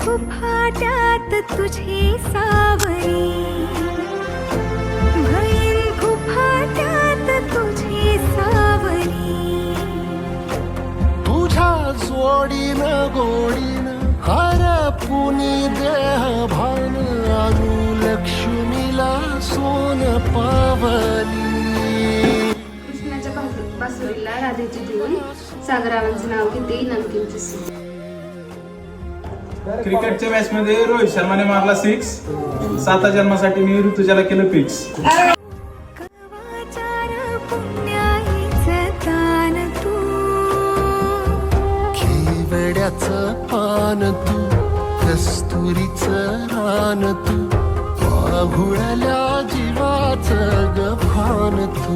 फाट्यात तुझी सावरी, भैन फाट्यात तुझी सावरी. तुझ्या जोडीनं गोडीनं हरपुनी देह भान आणू लक्ष्मीला सोन पावली. कृष्णाच्या बासुरीला राधेची धून, सागरावांचं नाव घेते नमकीनची सून. क्रिकेटच्या मॅच मध्ये रोहित शर्माने मारला 6. 7 जन्मासाठी मी ऋतुजाला केलं फिक्स. कवाचार पुण्याईचं तान तू, खेवड्याचं पान तू, कस्तुरीचं रान तू, पाहुळल्या जीवाचं गभान तू.